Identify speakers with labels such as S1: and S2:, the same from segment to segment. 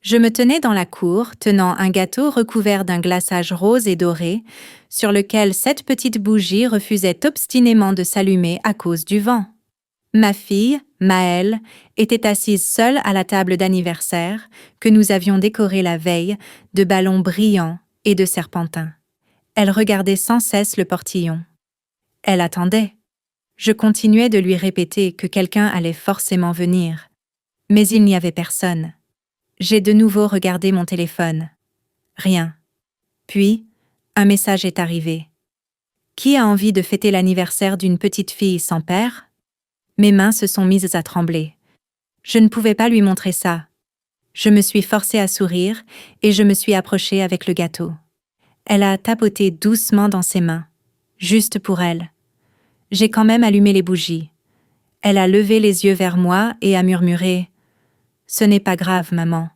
S1: Je me tenais dans la cour, tenant un gâteau recouvert d'un glaçage rose et doré, sur lequel 7 petites bougies refusaient obstinément de s'allumer à cause du vent. Ma fille, Maëlle, était assise seule à la table d'anniversaire, que nous avions décorée la veille, de ballons brillants et de serpentins. Elle regardait sans cesse le portillon. Elle attendait. Je continuais de lui répéter que quelqu'un allait forcément venir. Mais il n'y avait personne. J'ai de nouveau regardé mon téléphone. Rien. Puis, un message est arrivé. Qui a envie de fêter l'anniversaire d'une petite fille sans père? Mes mains se sont mises à trembler. Je ne pouvais pas lui montrer ça. Je me suis forcée à sourire et je me suis approchée avec le gâteau. Elle a tapoté doucement dans ses mains, juste pour elle. J'ai quand même allumé les bougies. Elle a levé les yeux vers moi et a murmuré « Ce n'est pas grave, maman.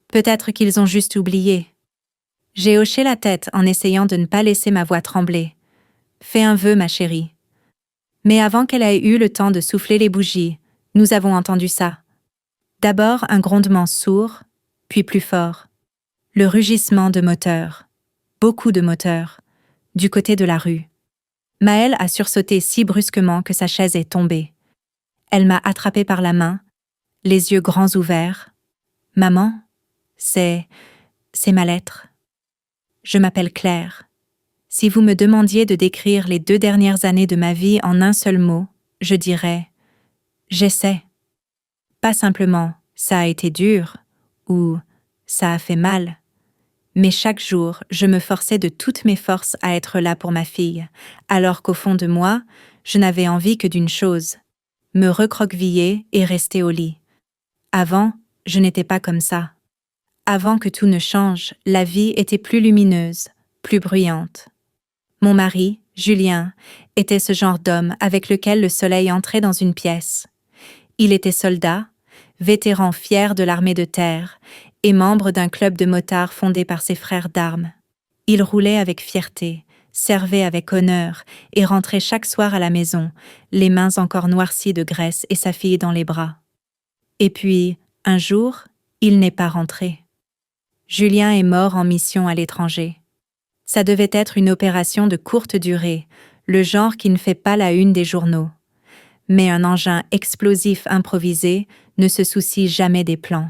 S1: Peut-être qu'ils ont juste oublié. » J'ai hoché la tête en essayant de ne pas laisser ma voix trembler. « Fais un vœu, ma chérie. » Mais avant qu'elle ait eu le temps de souffler les bougies, nous avons entendu ça. D'abord un grondement sourd, puis plus fort. Le rugissement de moteurs. Beaucoup de moteurs. Du côté de la rue. Maëlle a sursauté si brusquement que sa chaise est tombée. Elle m'a attrapée par la main, les yeux grands ouverts. « Maman, c'est ma lettre. Je m'appelle Claire. Si vous me demandiez de décrire les 2 dernières années de ma vie en un seul mot, je dirais « j'essaie ». Pas simplement « ça a été dur » ou « ça a fait mal ». Mais chaque jour, je me forçais de toutes mes forces à être là pour ma fille, alors qu'au fond de moi, je n'avais envie que d'une chose, me recroqueviller et rester au lit. Avant, je n'étais pas comme ça. Avant que tout ne change, la vie était plus lumineuse, plus bruyante. Mon mari, Julien, était ce genre d'homme avec lequel le soleil entrait dans une pièce. Il était soldat, vétéran fier de l'armée de terre et membre d'un club de motards fondé par ses frères d'armes. Il roulait avec fierté, servait avec honneur et rentrait chaque soir à la maison, les mains encore noircies de graisse et sa fille dans les bras. Et puis, un jour, il n'est pas rentré. Julien est mort en mission à l'étranger. Ça devait être une opération de courte durée, le genre qui ne fait pas la une des journaux. Mais un engin explosif improvisé ne se soucie jamais des plans.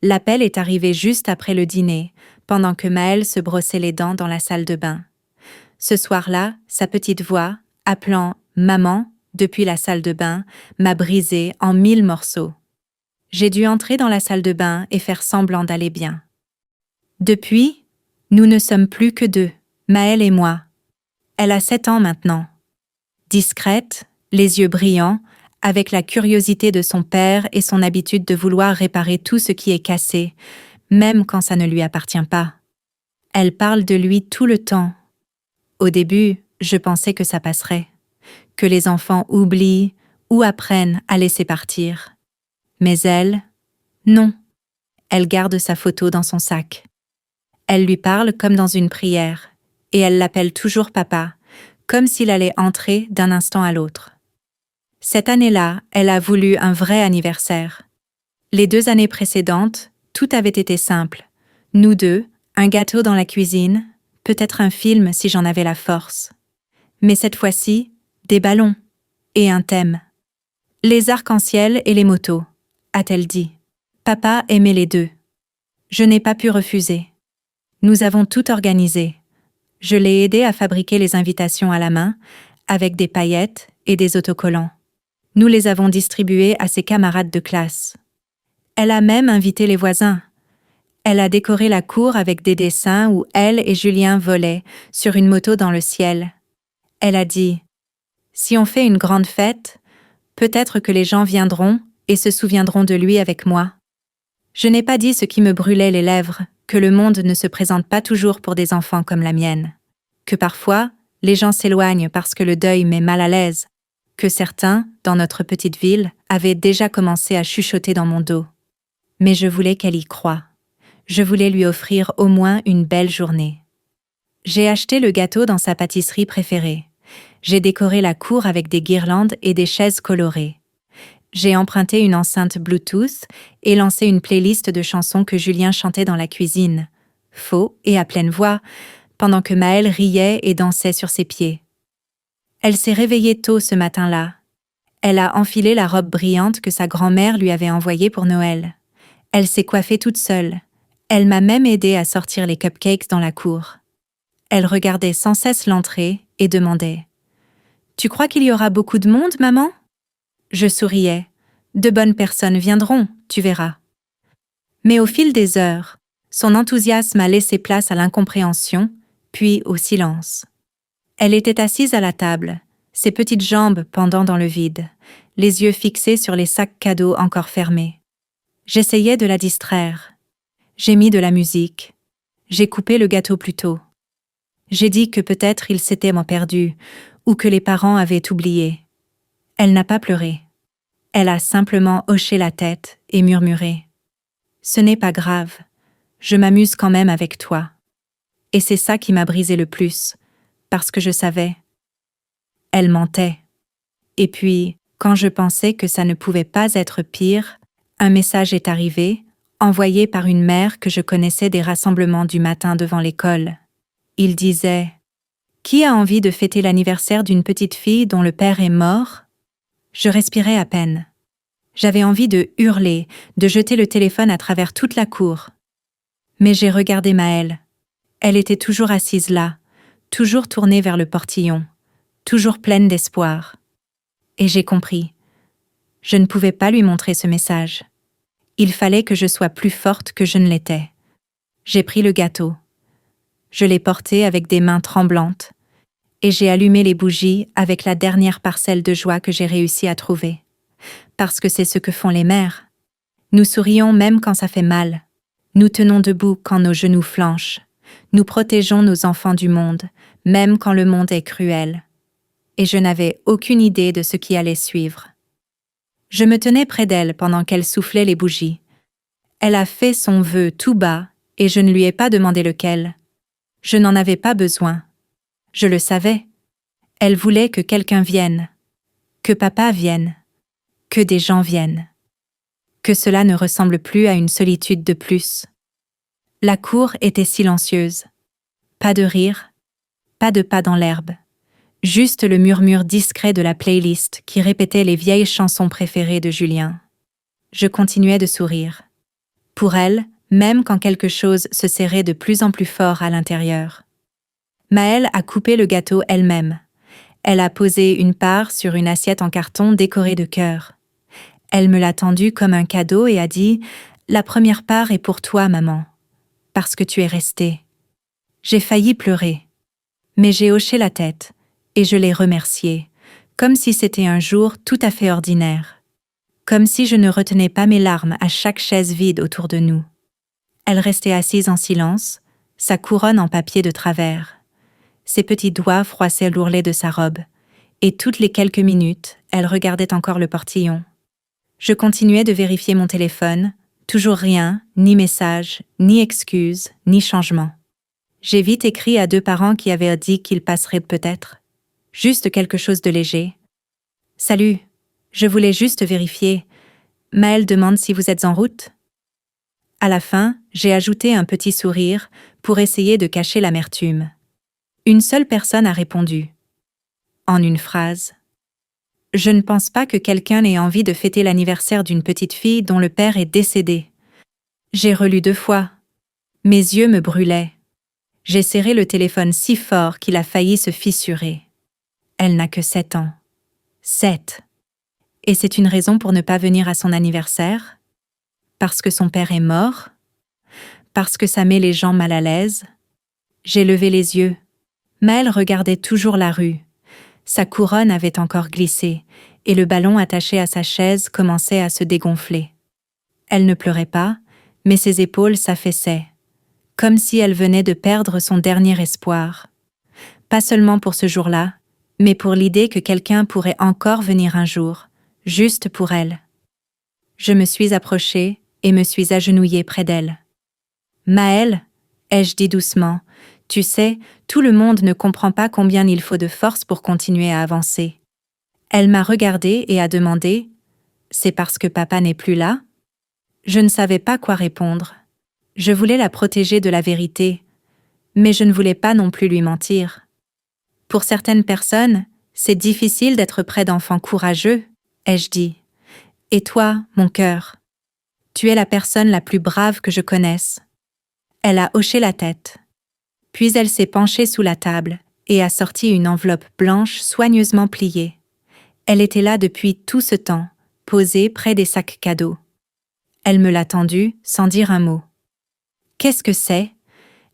S1: L'appel est arrivé juste après le dîner, pendant que Maëlle se brossait les dents dans la salle de bain. Ce soir-là, sa petite voix, appelant « maman » depuis la salle de bain, m'a brisée en 1000 morceaux. J'ai dû entrer dans la salle de bain et faire semblant d'aller bien. Depuis, nous ne sommes plus que 2, Maëlle et moi. Elle a 7 ans maintenant. Discrète, les yeux brillants, avec la curiosité de son père et son habitude de vouloir réparer tout ce qui est cassé, même quand ça ne lui appartient pas. Elle parle de lui tout le temps. Au début, je pensais que ça passerait, que les enfants oublient ou apprennent à laisser partir. Mais elle, non. Elle garde sa photo dans son sac. Elle lui parle comme dans une prière, et elle l'appelle toujours papa, comme s'il allait entrer d'un instant à l'autre. Cette année-là, elle a voulu un vrai anniversaire. Les 2 années précédentes, tout avait été simple. Nous 2, un gâteau dans la cuisine, peut-être un film si j'en avais la force. Mais cette fois-ci, des ballons et un thème. Les arcs-en-ciel et les motos, a-t-elle dit. Papa aimait les 2. Je n'ai pas pu refuser. Nous avons tout organisé. Je l'ai aidé à fabriquer les invitations à la main, avec des paillettes et des autocollants. Nous les avons distribués à ses camarades de classe. Elle a même invité les voisins. Elle a décoré la cour avec des dessins où elle et Julien volaient sur une moto dans le ciel. Elle a dit « Si on fait une grande fête, peut-être que les gens viendront et se souviendront de lui avec moi. » Je n'ai pas dit ce qui me brûlait les lèvres, que le monde ne se présente pas toujours pour des enfants comme la mienne. Que parfois, les gens s'éloignent parce que le deuil met mal à l'aise. Que certains, dans notre petite ville, avaient déjà commencé à chuchoter dans mon dos. Mais je voulais qu'elle y croie. Je voulais lui offrir au moins une belle journée. J'ai acheté le gâteau dans sa pâtisserie préférée. J'ai décoré la cour avec des guirlandes et des chaises colorées. J'ai emprunté une enceinte Bluetooth et lancé une playlist de chansons que Julien chantait dans la cuisine, faux et à pleine voix, pendant que Maëlle riait et dansait sur ses pieds. Elle s'est réveillée tôt ce matin-là. Elle a enfilé la robe brillante que sa grand-mère lui avait envoyée pour Noël. Elle s'est coiffée toute seule. Elle m'a même aidée à sortir les cupcakes dans la cour. Elle regardait sans cesse l'entrée et demandait « Tu crois qu'il y aura beaucoup de monde, maman ?» Je souriais. « De bonnes personnes viendront, tu verras. » Mais au fil des heures, son enthousiasme a laissé place à l'incompréhension, puis au silence. Elle était assise à la table, ses petites jambes pendant dans le vide, les yeux fixés sur les sacs cadeaux encore fermés. J'essayais de la distraire. J'ai mis de la musique. J'ai coupé le gâteau plus tôt. J'ai dit que peut-être il s'était perdu, ou que les parents avaient oublié. Elle n'a pas pleuré. Elle a simplement hoché la tête et murmuré « Ce n'est pas grave, je m'amuse quand même avec toi. » Et c'est ça qui m'a brisé le plus, parce que je savais. Elle mentait. Et puis, quand je pensais que ça ne pouvait pas être pire, un message est arrivé, envoyé par une mère que je connaissais des rassemblements du matin devant l'école. Il disait « Qui a envie de fêter l'anniversaire d'une petite fille dont le père est mort ?» Je respirais à peine. J'avais envie de hurler, de jeter le téléphone à travers toute la cour. Mais j'ai regardé Maëlle. Elle était toujours assise là, toujours tournée vers le portillon, toujours pleine d'espoir. Et j'ai compris. Je ne pouvais pas lui montrer ce message. Il fallait que je sois plus forte que je ne l'étais. J'ai pris le gâteau. Je l'ai porté avec des mains tremblantes, et j'ai allumé les bougies avec la dernière parcelle de joie que j'ai réussi à trouver. Parce que c'est ce que font les mères. Nous sourions même quand ça fait mal. Nous tenons debout quand nos genoux flanchent. Nous protégeons nos enfants du monde, même quand le monde est cruel. Et je n'avais aucune idée de ce qui allait suivre. Je me tenais près d'elle pendant qu'elle soufflait les bougies. Elle a fait son vœu tout bas, et je ne lui ai pas demandé lequel. Je n'en avais pas besoin. Je le savais. Elle voulait que quelqu'un vienne, que papa vienne, que des gens viennent. Que cela ne ressemble plus à une solitude de plus. La cour était silencieuse. Pas de rire, pas de pas dans l'herbe. Juste le murmure discret de la playlist qui répétait les vieilles chansons préférées de Julien. Je continuais de sourire. Pour elle, même quand quelque chose se serrait de plus en plus fort à l'intérieur. Maëlle a coupé le gâteau elle-même. Elle a posé une part sur une assiette en carton décorée de cœurs. Elle me l'a tendue comme un cadeau et a dit « La première part est pour toi, maman, parce que tu es restée. » J'ai failli pleurer, mais j'ai hoché la tête et je l'ai remerciée, comme si c'était un jour tout à fait ordinaire, comme si je ne retenais pas mes larmes à chaque chaise vide autour de nous. Elle restait assise en silence, sa couronne en papier de travers. Ses petits doigts froissaient l'ourlet de sa robe, et toutes les quelques minutes, elle regardait encore le portillon. Je continuais de vérifier mon téléphone, toujours rien, ni message, ni excuse, ni changement. J'ai vite écrit à 2 parents qui avaient dit qu'ils passeraient peut-être. Juste quelque chose de léger. « Salut, je voulais juste vérifier. Maëlle demande si vous êtes en route ?» À la fin, j'ai ajouté un petit sourire pour essayer de cacher l'amertume. Une seule personne a répondu. En une phrase. Je ne pense pas que quelqu'un ait envie de fêter l'anniversaire d'une petite fille dont le père est décédé. J'ai relu 2 fois. Mes yeux me brûlaient. J'ai serré le téléphone si fort qu'il a failli se fissurer. Elle n'a que 7 ans. 7. Et c'est une raison pour ne pas venir à son anniversaire? Parce que son père est mort? Parce que ça met les gens mal à l'aise? J'ai levé les yeux. Maëlle regardait toujours la rue. Sa couronne avait encore glissé, et le ballon attaché à sa chaise commençait à se dégonfler. Elle ne pleurait pas, mais ses épaules s'affaissaient, comme si elle venait de perdre son dernier espoir. Pas seulement pour ce jour-là, mais pour l'idée que quelqu'un pourrait encore venir un jour, juste pour elle. Je me suis approchée et me suis agenouillée près d'elle. « Maëlle, » ai-je dit doucement, « tu sais, tout le monde ne comprend pas combien il faut de force pour continuer à avancer. » Elle m'a regardée et a demandé C'est parce que papa n'est plus là? Je ne savais pas quoi répondre. Je voulais la protéger de la vérité, mais je ne voulais pas non plus lui mentir. Pour certaines personnes, c'est difficile d'être près d'enfants courageux, ai-je dit. Et toi, mon cœur, tu es la personne la plus brave que je connaisse. Elle a hoché la tête. Puis elle s'est penchée sous la table et a sorti une enveloppe blanche soigneusement pliée. Elle était là depuis tout ce temps, posée près des sacs cadeaux. Elle me l'a tendue sans dire un mot. « Qu'est-ce que c'est ?»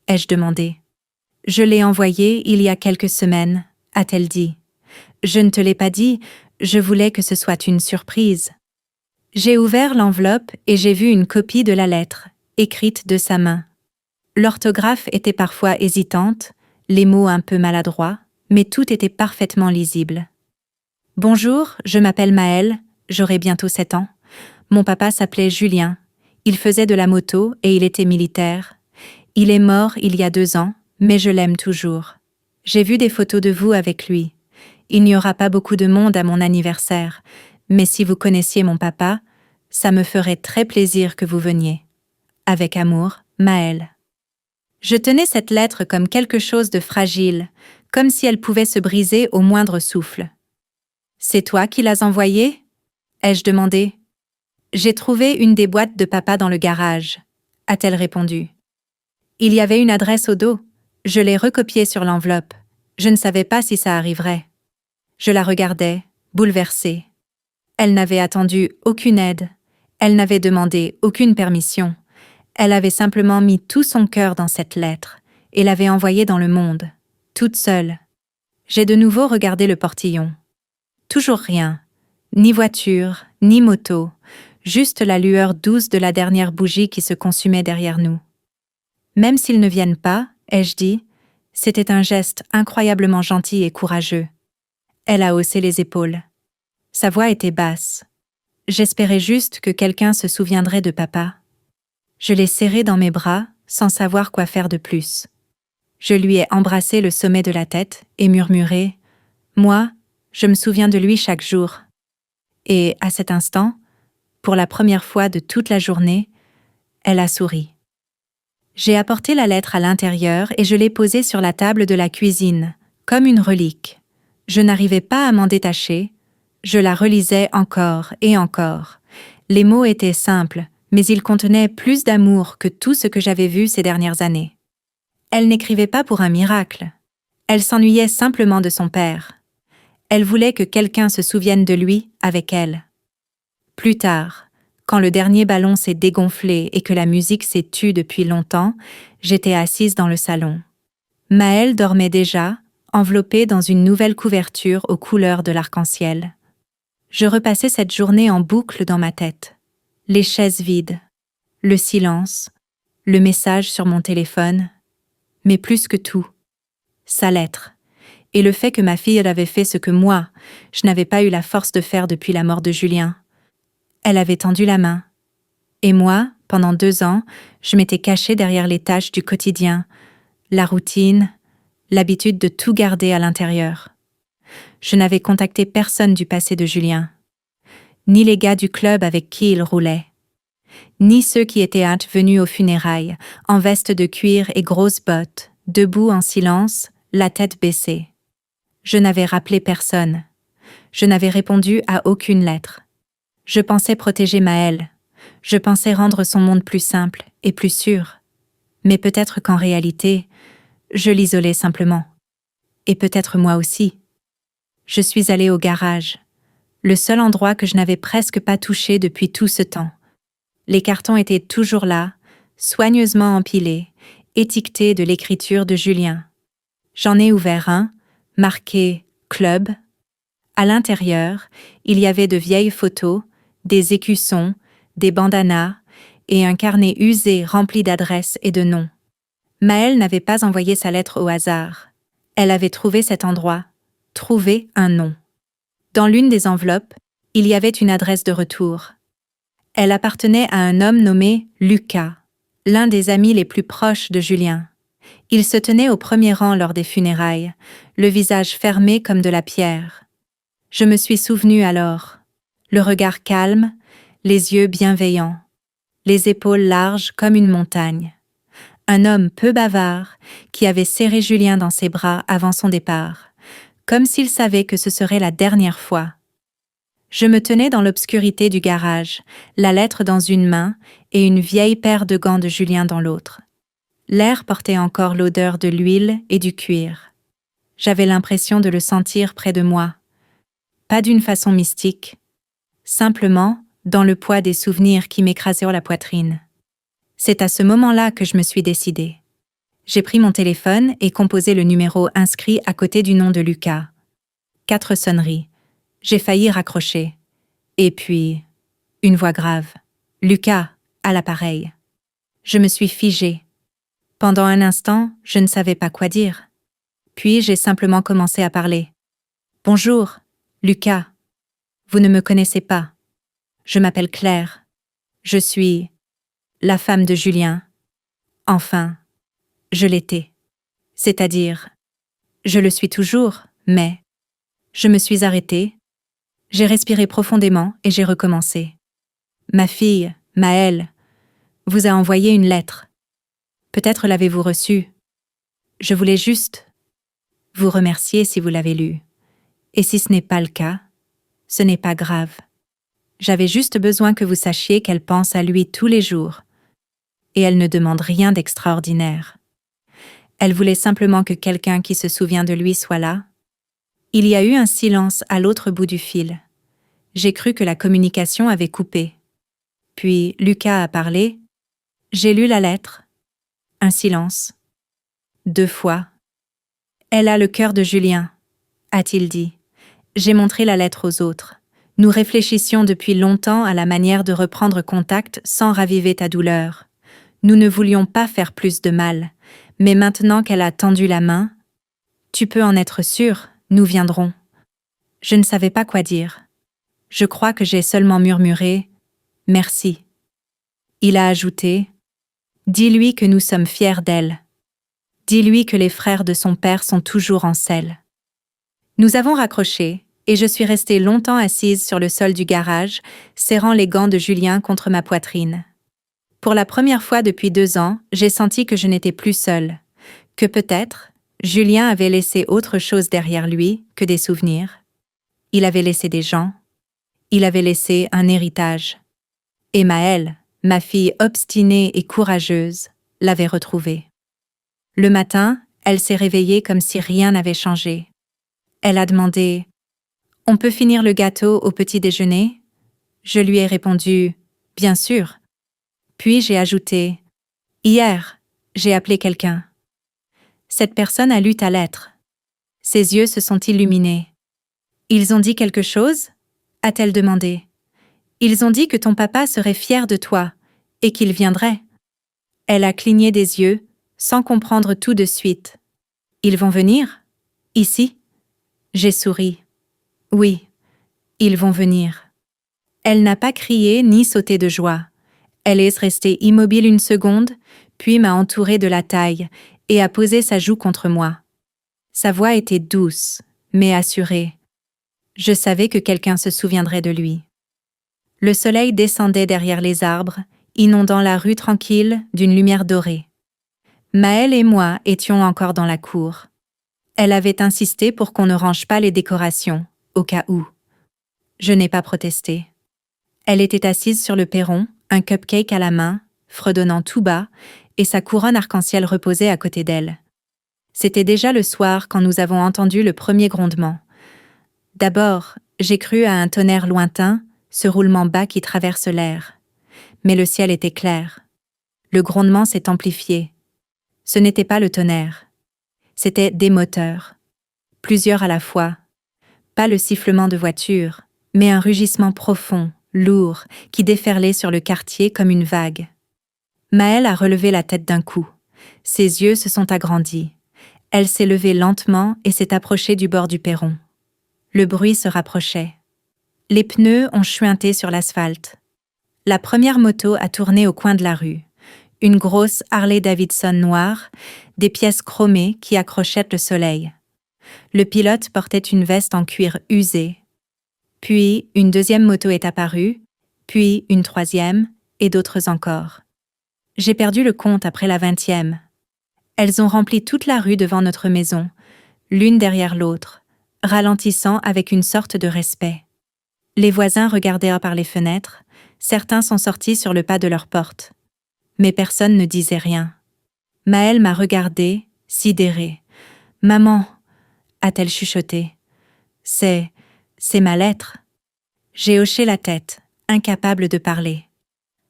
S1: ai-je demandé. « Je l'ai envoyée il y a quelques semaines », a-t-elle dit. « Je ne te l'ai pas dit, je voulais que ce soit une surprise. » J'ai ouvert l'enveloppe et j'ai vu une copie de la lettre, écrite de sa main. L'orthographe était parfois hésitante, les mots un peu maladroits, mais tout était parfaitement lisible. « Bonjour, je m'appelle Maëlle, j'aurai bientôt 7 ans. Mon papa s'appelait Julien. Il faisait de la moto et il était militaire. Il est mort il y a 2 ans, mais je l'aime toujours. J'ai vu des photos de vous avec lui. Il n'y aura pas beaucoup de monde à mon anniversaire, mais si vous connaissiez mon papa, ça me ferait très plaisir que vous veniez. Avec amour, Maëlle. » Je tenais cette lettre comme quelque chose de fragile, comme si elle pouvait se briser au moindre souffle. « C'est toi qui l'as envoyée ?» ai-je demandé. « J'ai trouvé une des boîtes de papa dans le garage », a-t-elle répondu. Il y avait une adresse au dos. Je l'ai recopiée sur l'enveloppe. Je ne savais pas si ça arriverait. Je la regardais, bouleversée. Elle n'avait attendu aucune aide. Elle n'avait demandé aucune permission. Elle avait simplement mis tout son cœur dans cette lettre et l'avait envoyée dans le monde, toute seule. J'ai de nouveau regardé le portillon. Toujours rien. Ni voiture, ni moto, juste la lueur douce de la dernière bougie qui se consumait derrière nous. Même s'ils ne viennent pas, ai-je dit, c'était un geste incroyablement gentil et courageux. Elle a haussé les épaules. Sa voix était basse. J'espérais juste que quelqu'un se souviendrait de papa. Je l'ai serré dans mes bras, sans savoir quoi faire de plus. Je lui ai embrassé le sommet de la tête et murmuré « Moi, je me souviens de lui chaque jour. » Et, à cet instant, pour la première fois de toute la journée, elle a souri. J'ai apporté la lettre à l'intérieur et je l'ai posée sur la table de la cuisine, comme une relique. Je n'arrivais pas à m'en détacher. Je la relisais encore et encore. Les mots étaient simples, mais ils contenaient plus d'amour que tout ce que j'avais vu ces dernières années. Elle n'écrivait pas pour un miracle. Elle s'ennuyait simplement de son père. Elle voulait que quelqu'un se souvienne de lui avec elle. Plus tard, quand le dernier ballon s'est dégonflé et que la musique s'est tue depuis longtemps, j'étais assise dans le salon. Maëlle dormait déjà, enveloppée dans une nouvelle couverture aux couleurs de l'arc-en-ciel. Je repassais cette journée en boucle dans ma tête. Les chaises vides, le silence, le message sur mon téléphone, mais plus que tout, sa lettre, et le fait que ma fille avait fait ce que moi, je n'avais pas eu la force de faire depuis la mort de Julien. Elle avait tendu la main. Et moi, pendant 2 ans, je m'étais cachée derrière les tâches du quotidien, la routine, l'habitude de tout garder à l'intérieur. Je n'avais contacté personne du passé de Julien, ni les gars du club avec qui il roulait, ni ceux qui étaient venus aux funérailles, en veste de cuir et grosses bottes, debout en silence, la tête baissée. Je n'avais rappelé personne. Je n'avais répondu à aucune lettre. Je pensais protéger Maëlle. Je pensais rendre son monde plus simple et plus sûr. Mais peut-être qu'en réalité, je l'isolais simplement. Et peut-être moi aussi. Je suis allée au garage, le seul endroit que je n'avais presque pas touché depuis tout ce temps. Les cartons étaient toujours là, soigneusement empilés, étiquetés de l'écriture de Julien. J'en ai ouvert un, marqué « Club ». À l'intérieur, il y avait de vieilles photos, des écussons, des bandanas et un carnet usé rempli d'adresses et de noms. Maëlle n'avait pas envoyé sa lettre au hasard. Elle avait trouvé cet endroit, trouvé un nom. Dans l'une des enveloppes, il y avait une adresse de retour. Elle appartenait à un homme nommé Lucas, l'un des amis les plus proches de Julien. Il se tenait au premier rang lors des funérailles, le visage fermé comme de la pierre. Je me suis souvenue alors. le regard calme, les yeux bienveillants, les épaules larges comme une montagne. Un homme peu bavard qui avait serré Julien dans ses bras avant son départ, comme s'il savait que ce serait la dernière fois. Je me tenais dans l'obscurité du garage, la lettre dans une main et une vieille paire de gants de Julien dans l'autre. L'air portait encore l'odeur de l'huile et du cuir. J'avais l'impression de le sentir près de moi. Pas d'une façon mystique, simplement dans le poids des souvenirs qui m'écrasaient la poitrine. C'est à ce moment-là que je me suis décidée. J'ai pris mon téléphone et composé le numéro inscrit à côté du nom de Lucas. 4 sonneries. J'ai failli raccrocher. Et puis, une voix grave. « Lucas !» à l'appareil. Je me suis figée. Pendant un instant, je ne savais pas quoi dire. Puis j'ai simplement commencé à parler. « Bonjour, Lucas. Vous ne me connaissez pas. Je m'appelle Claire. Je suis la femme de Julien. Enfin, je l'étais. C'est-à-dire, je le suis toujours, mais je me suis arrêtée. J'ai respiré profondément et j'ai recommencé. Ma fille, Maëlle, vous a envoyé une lettre. Peut-être l'avez-vous reçue. Je voulais juste vous remercier si vous l'avez lue. Et si ce n'est pas le cas, ce n'est pas grave. J'avais juste besoin que vous sachiez qu'elle pense à lui tous les jours. Et elle ne demande rien d'extraordinaire. Elle voulait simplement que quelqu'un qui se souvient de lui soit là. Il y a eu un silence à l'autre bout du fil. J'ai cru que la communication avait coupé. Puis Lucas a parlé. J'ai lu la lettre. Un silence. 2 fois. « Elle a le cœur de Julien », a-t-il dit. J'ai montré la lettre aux autres. Nous réfléchissions depuis longtemps à la manière de reprendre contact sans raviver ta douleur. Nous ne voulions pas faire plus de mal, mais maintenant qu'elle a tendu la main, tu peux en être sûr, nous viendrons. Je ne savais pas quoi dire. Je crois que j'ai seulement murmuré « Merci ». Il a ajouté « Dis-lui que nous sommes fiers d'elle. Dis-lui que les frères de son père sont toujours en selle. » Nous avons raccroché, et je suis restée longtemps assise sur le sol du garage, serrant les gants de Julien contre ma poitrine. Pour la première fois depuis 2 ans, j'ai senti que je n'étais plus seule, que peut-être, Julien avait laissé autre chose derrière lui que des souvenirs. Il avait laissé des gens. Il avait laissé un héritage. Et Maëlle, ma fille obstinée et courageuse, l'avait retrouvée. Le matin, elle s'est réveillée comme si rien n'avait changé. Elle a demandé « On peut finir le gâteau au petit déjeuner ?» Je lui ai répondu « Bien sûr ». Puis j'ai ajouté « Hier, j'ai appelé quelqu'un. Cette personne a lu ta lettre. » Ses yeux se sont illuminés. « Ils ont dit quelque chose ?» a-t-elle demandé. « Ils ont dit que ton papa serait fier de toi et qu'il viendrait. » Elle a cligné des yeux, sans comprendre tout de suite. « Ils vont venir ? Ici ?» J'ai souri. « Oui, ils vont venir. » Elle n'a pas crié ni sauté de joie. Elle est restée immobile une seconde, puis m'a entourée de la taille et a posé sa joue contre moi. Sa voix était douce, mais assurée. Je savais que quelqu'un se souviendrait de lui. Le soleil descendait derrière les arbres, inondant la rue tranquille d'une lumière dorée. Maëlle et moi étions encore dans la cour. Elle avait insisté pour qu'on ne range pas les décorations, au cas où. Je n'ai pas protesté. Elle était assise sur le perron, un cupcake à la main, fredonnant tout bas, et sa couronne arc-en-ciel reposait à côté d'elle. C'était déjà le soir quand nous avons entendu le premier grondement. D'abord, j'ai cru à un tonnerre lointain, ce roulement bas qui traverse l'air. Mais le ciel était clair. Le grondement s'est amplifié. Ce n'était pas le tonnerre. C'étaient des moteurs. Plusieurs à la fois. Pas le sifflement de voiture, mais un rugissement profond, lourd, qui déferlait sur le quartier comme une vague. Maëlle a relevé la tête d'un coup. Ses yeux se sont agrandis. Elle s'est levée lentement et s'est approchée du bord du perron. Le bruit se rapprochait. Les pneus ont chuinté sur l'asphalte. La première moto a tourné au coin de la rue. Une grosse Harley-Davidson noire, des pièces chromées qui accrochaient le soleil. Le pilote portait une veste en cuir usé. Puis une deuxième moto est apparue, puis une troisième, et d'autres encore. J'ai perdu le compte après la 20e. Elles ont rempli toute la rue devant notre maison, l'une derrière l'autre, ralentissant avec une sorte de respect. Les voisins regardèrent par les fenêtres, certains sont sortis sur le pas de leur porte. Mais personne ne disait rien. Maëlle m'a regardée, sidérée. « Maman !» a-t-elle chuchoté. « C'est ma lettre. » J'ai hoché la tête, incapable de parler.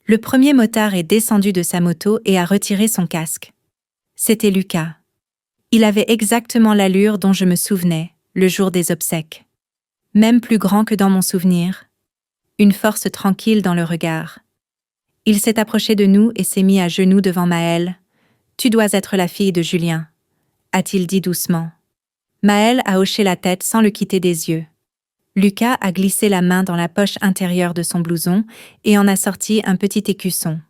S1: Le premier motard est descendu de sa moto et a retiré son casque. C'était Lucas. Il avait exactement l'allure dont je me souvenais, le jour des obsèques. Même plus grand que dans mon souvenir. Une force tranquille dans le regard. Il s'est approché de nous et s'est mis à genoux devant Maëlle. « Tu dois être la fille de Julien », a-t-il dit doucement. Maëlle a hoché la tête sans le quitter des yeux. Lucas a glissé la main dans la poche intérieure de son blouson et en a sorti un petit écusson.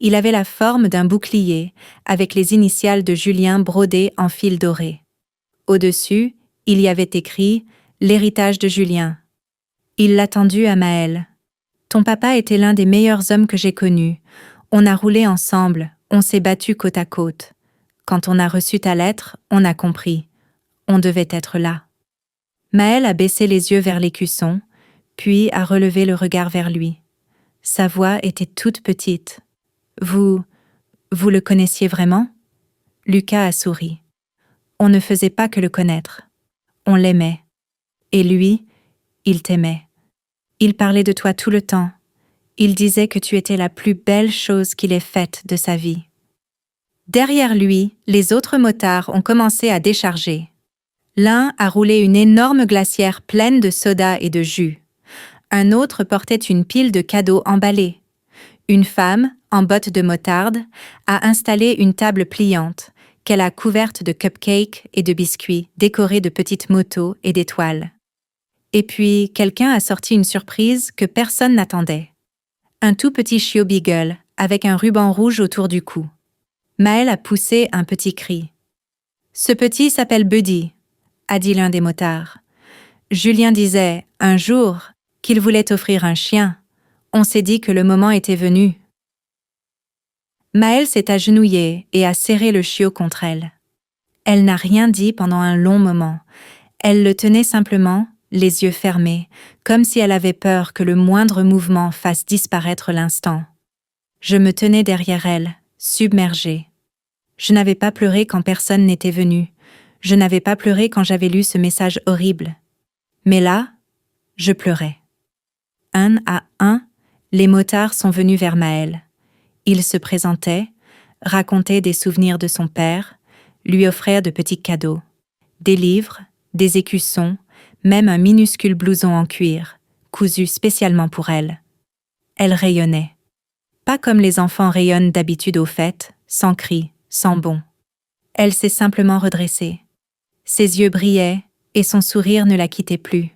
S1: Il avait la forme d'un bouclier, avec les initiales de Julien brodées en fil doré. Au-dessus, il y avait écrit « L'héritage de Julien ». Il l'a tendu à Maëlle. « Ton papa était l'un des meilleurs hommes que j'ai connus. On a roulé ensemble, on s'est battus côte à côte. Quand on a reçu ta lettre, on a compris. On devait être là. » Maëlle a baissé les yeux vers l'écusson, puis a relevé le regard vers lui. Sa voix était toute petite. « Vous le connaissiez vraiment ?» Lucas a souri. « On ne faisait pas que le connaître. On l'aimait. Et lui, il t'aimait. Il parlait de toi tout le temps. Il disait que tu étais la plus belle chose qu'il ait faite de sa vie. » Derrière lui, les autres motards ont commencé à décharger. L'un a roulé une énorme glacière pleine de soda et de jus. Un autre portait une pile de cadeaux emballés. Une femme, en bottes de motarde, a installé une table pliante, qu'elle a couverte de cupcakes et de biscuits décorés de petites motos et d'étoiles. Et puis, quelqu'un a sorti une surprise que personne n'attendait. Un tout petit chiot beagle, avec un ruban rouge autour du cou. Maëlle a poussé un petit cri. « Ce petit s'appelle Buddy », a dit l'un des motards. Julien disait, un jour, qu'il voulait offrir un chien. On s'est dit que le moment était venu. Maëlle s'est agenouillée et a serré le chiot contre elle. Elle n'a rien dit pendant un long moment. Elle le tenait simplement, les yeux fermés, comme si elle avait peur que le moindre mouvement fasse disparaître l'instant. Je me tenais derrière elle, submergée. Je n'avais pas pleuré quand personne n'était venu. Je n'avais pas pleuré quand j'avais lu ce message horrible. Mais là, je pleurais. Un à un, les motards sont venus vers Maëlle. Ils se présentaient, racontaient des souvenirs de son père, lui offraient de petits cadeaux. Des livres, des écussons, même un minuscule blouson en cuir, cousu spécialement pour elle. Elle rayonnait. Pas comme les enfants rayonnent d'habitude aux fêtes, sans cris, sans bonds. Elle s'est simplement redressée. Ses yeux brillaient et son sourire ne la quittait plus.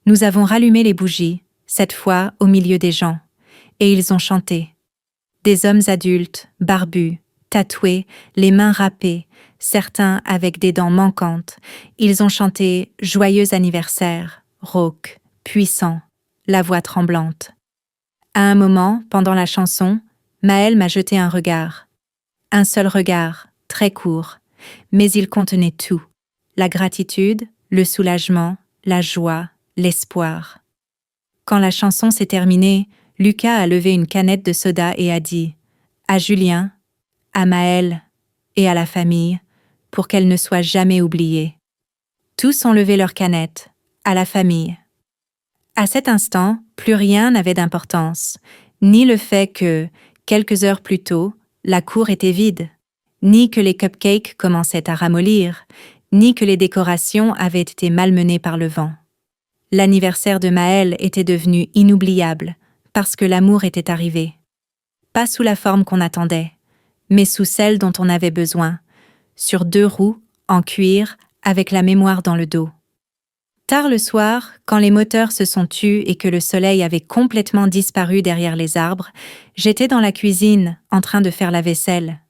S1: Nous avons rallumé les bougies, cette fois au milieu des gens, et ils ont chanté. Des hommes adultes, barbus, tatoués, les mains râpées, certains avec des dents manquantes, ils ont chanté « Joyeux anniversaire », rauque, puissant, la voix tremblante. À un moment, pendant la chanson, Maëlle m'a jeté un regard. Un seul regard, très court, mais il contenait tout. La gratitude, le soulagement, la joie, l'espoir. Quand la chanson s'est terminée, Lucas a levé une canette de soda et a dit « À Julien, à Maëlle et à la famille, pour qu'elle ne soit jamais oubliée. » Tous ont levé leur canette, à la famille. À cet instant, plus rien n'avait d'importance, ni le fait que, quelques heures plus tôt, la cour était vide, ni que les cupcakes commençaient à ramollir, ni que les décorations avaient été malmenées par le vent. L'anniversaire de Maëlle était devenu inoubliable, parce que l'amour était arrivé. Pas sous la forme qu'on attendait, mais sous celle dont on avait besoin, sur 2 roues, en cuir, avec la mémoire dans le dos. Tard le soir, quand les moteurs se sont tus et que le soleil avait complètement disparu derrière les arbres, j'étais dans la cuisine, en train de faire la vaisselle.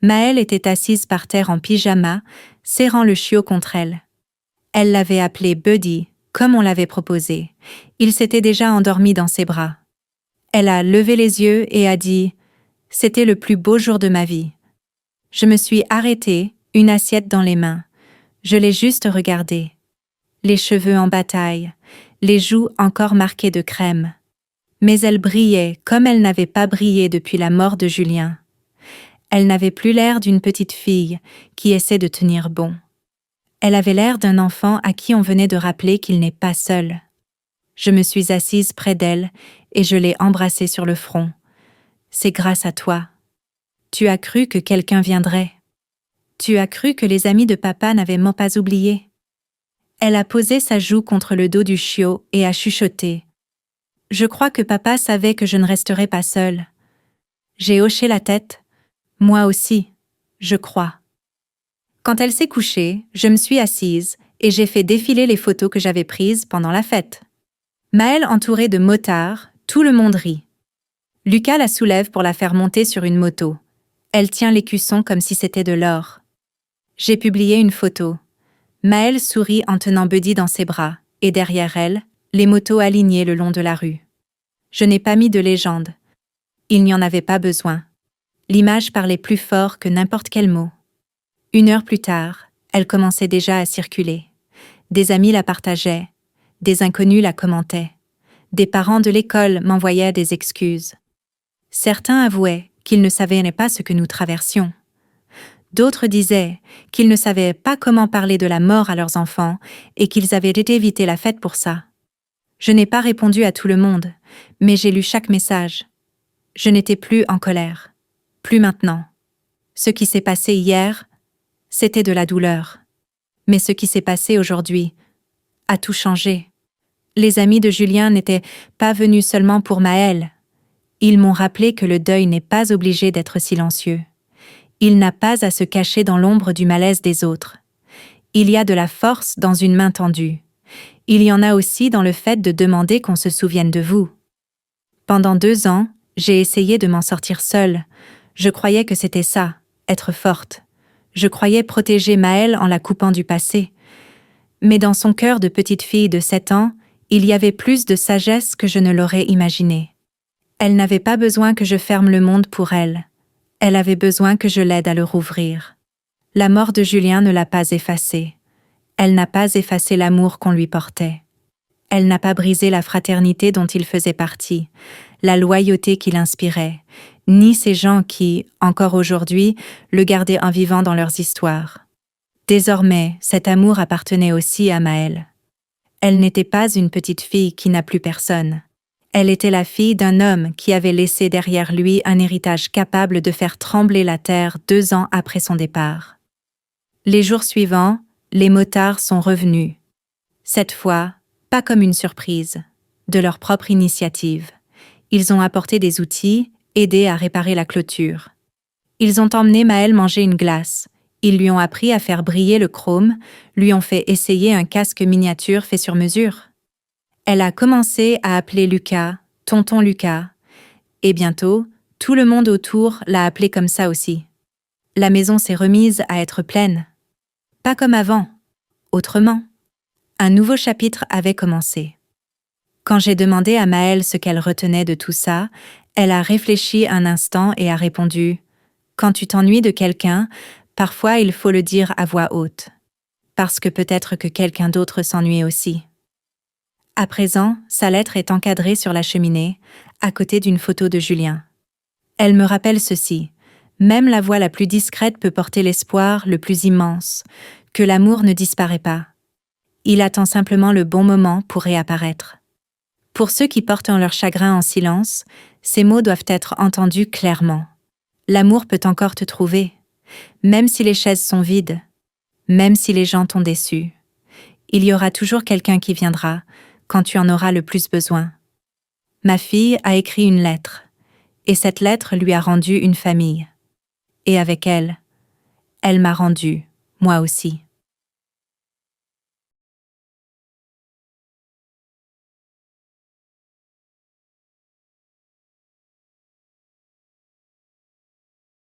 S1: Maëlle était assise par terre en pyjama, serrant le chiot contre elle. Elle l'avait appelé Buddy, comme on l'avait proposé. Il s'était déjà endormi dans ses bras. Elle a levé les yeux et a dit « C'était le plus beau jour de ma vie ». Je me suis arrêtée, une assiette dans les mains. Je l'ai juste regardé. Les cheveux en bataille, les joues encore marquées de crème. Mais elle brillait comme elle n'avait pas brillé depuis la mort de Julien. Elle n'avait plus l'air d'une petite fille qui essaie de tenir bon. Elle avait l'air d'un enfant à qui on venait de rappeler qu'il n'est pas seul. Je me suis assise près d'elle et je l'ai embrassée sur le front. C'est grâce à toi. Tu as cru que quelqu'un viendrait. Tu as cru que les amis de papa n'avaient même pas oublié. Elle a posé sa joue contre le dos du chiot et a chuchoté. Je crois que papa savait que je ne resterais pas seule. J'ai hoché la tête. Moi aussi, je crois. Quand elle s'est couchée, je me suis assise et j'ai fait défiler les photos que j'avais prises pendant la fête. Maëlle entourée de motards, tout le monde rit. Lucas la soulève pour la faire monter sur une moto. Elle tient l'écusson comme si c'était de l'or. J'ai publié une photo. Maëlle sourit en tenant Buddy dans ses bras, et derrière elle, les motos alignées le long de la rue. Je n'ai pas mis de légende. Il n'y en avait pas besoin. L'image parlait plus fort que n'importe quel mot. 1 heure plus tard, elle commençait déjà à circuler. Des amis la partageaient, des inconnus la commentaient. Des parents de l'école m'envoyaient des excuses. Certains avouaient qu'ils ne savaient pas ce que nous traversions. D'autres disaient qu'ils ne savaient pas comment parler de la mort à leurs enfants et qu'ils avaient évité la fête pour ça. Je n'ai pas répondu à tout le monde, mais j'ai lu chaque message. Je n'étais plus en colère. Plus maintenant. Ce qui s'est passé hier, c'était de la douleur. Mais ce qui s'est passé aujourd'hui a tout changé. Les amis de Julien n'étaient pas venus seulement pour Maëlle. Ils m'ont rappelé que le deuil n'est pas obligé d'être silencieux. Il n'a pas à se cacher dans l'ombre du malaise des autres. Il y a de la force dans une main tendue. Il y en a aussi dans le fait de demander qu'on se souvienne de vous. Pendant 2 ans, j'ai essayé de m'en sortir seule. Je croyais que c'était ça, être forte. Je croyais protéger Maëlle en la coupant du passé. Mais dans son cœur de petite fille de 7 ans, il y avait plus de sagesse que je ne l'aurais imaginé. Elle n'avait pas besoin que je ferme le monde pour elle. Elle avait besoin que je l'aide à le rouvrir. La mort de Julien ne l'a pas effacé. Elle n'a pas effacé l'amour qu'on lui portait. Elle n'a pas brisé la fraternité dont il faisait partie, la loyauté qu'il inspirait, ni ces gens qui, encore aujourd'hui, le gardaient en vivant dans leurs histoires. Désormais, cet amour appartenait aussi à Maëlle. Elle n'était pas une petite fille qui n'a plus personne. Elle était la fille d'un homme qui avait laissé derrière lui un héritage capable de faire trembler la terre 2 ans après son départ. Les jours suivants, les motards sont revenus. Cette fois, pas comme une surprise, de leur propre initiative. Ils ont apporté des outils, aidé à réparer la clôture. Ils ont emmené Maëlle manger une glace. Ils lui ont appris à faire briller le chrome, lui ont fait essayer un casque miniature fait sur mesure. Elle a commencé à appeler Lucas, tonton Lucas, et bientôt, tout le monde autour l'a appelé comme ça aussi. La maison s'est remise à être pleine. Pas comme avant, autrement. Un nouveau chapitre avait commencé. Quand j'ai demandé à Maëlle ce qu'elle retenait de tout ça, elle a réfléchi un instant et a répondu « Quand tu t'ennuies de quelqu'un, parfois il faut le dire à voix haute. Parce que peut-être que quelqu'un d'autre s'ennuie aussi. » À présent, sa lettre est encadrée sur la cheminée, à côté d'une photo de Julien. Elle me rappelle ceci, même la voix la plus discrète peut porter l'espoir le plus immense, que l'amour ne disparaît pas. Il attend simplement le bon moment pour réapparaître. Pour ceux qui portent leur chagrin en silence, ces mots doivent être entendus clairement. L'amour peut encore te trouver, même si les chaises sont vides, même si les gens t'ont déçu. Il y aura toujours quelqu'un qui viendra, quand tu en auras le plus besoin. Ma fille a écrit une lettre, et cette lettre lui a rendu une famille. Et avec elle, elle m'a rendu, moi aussi.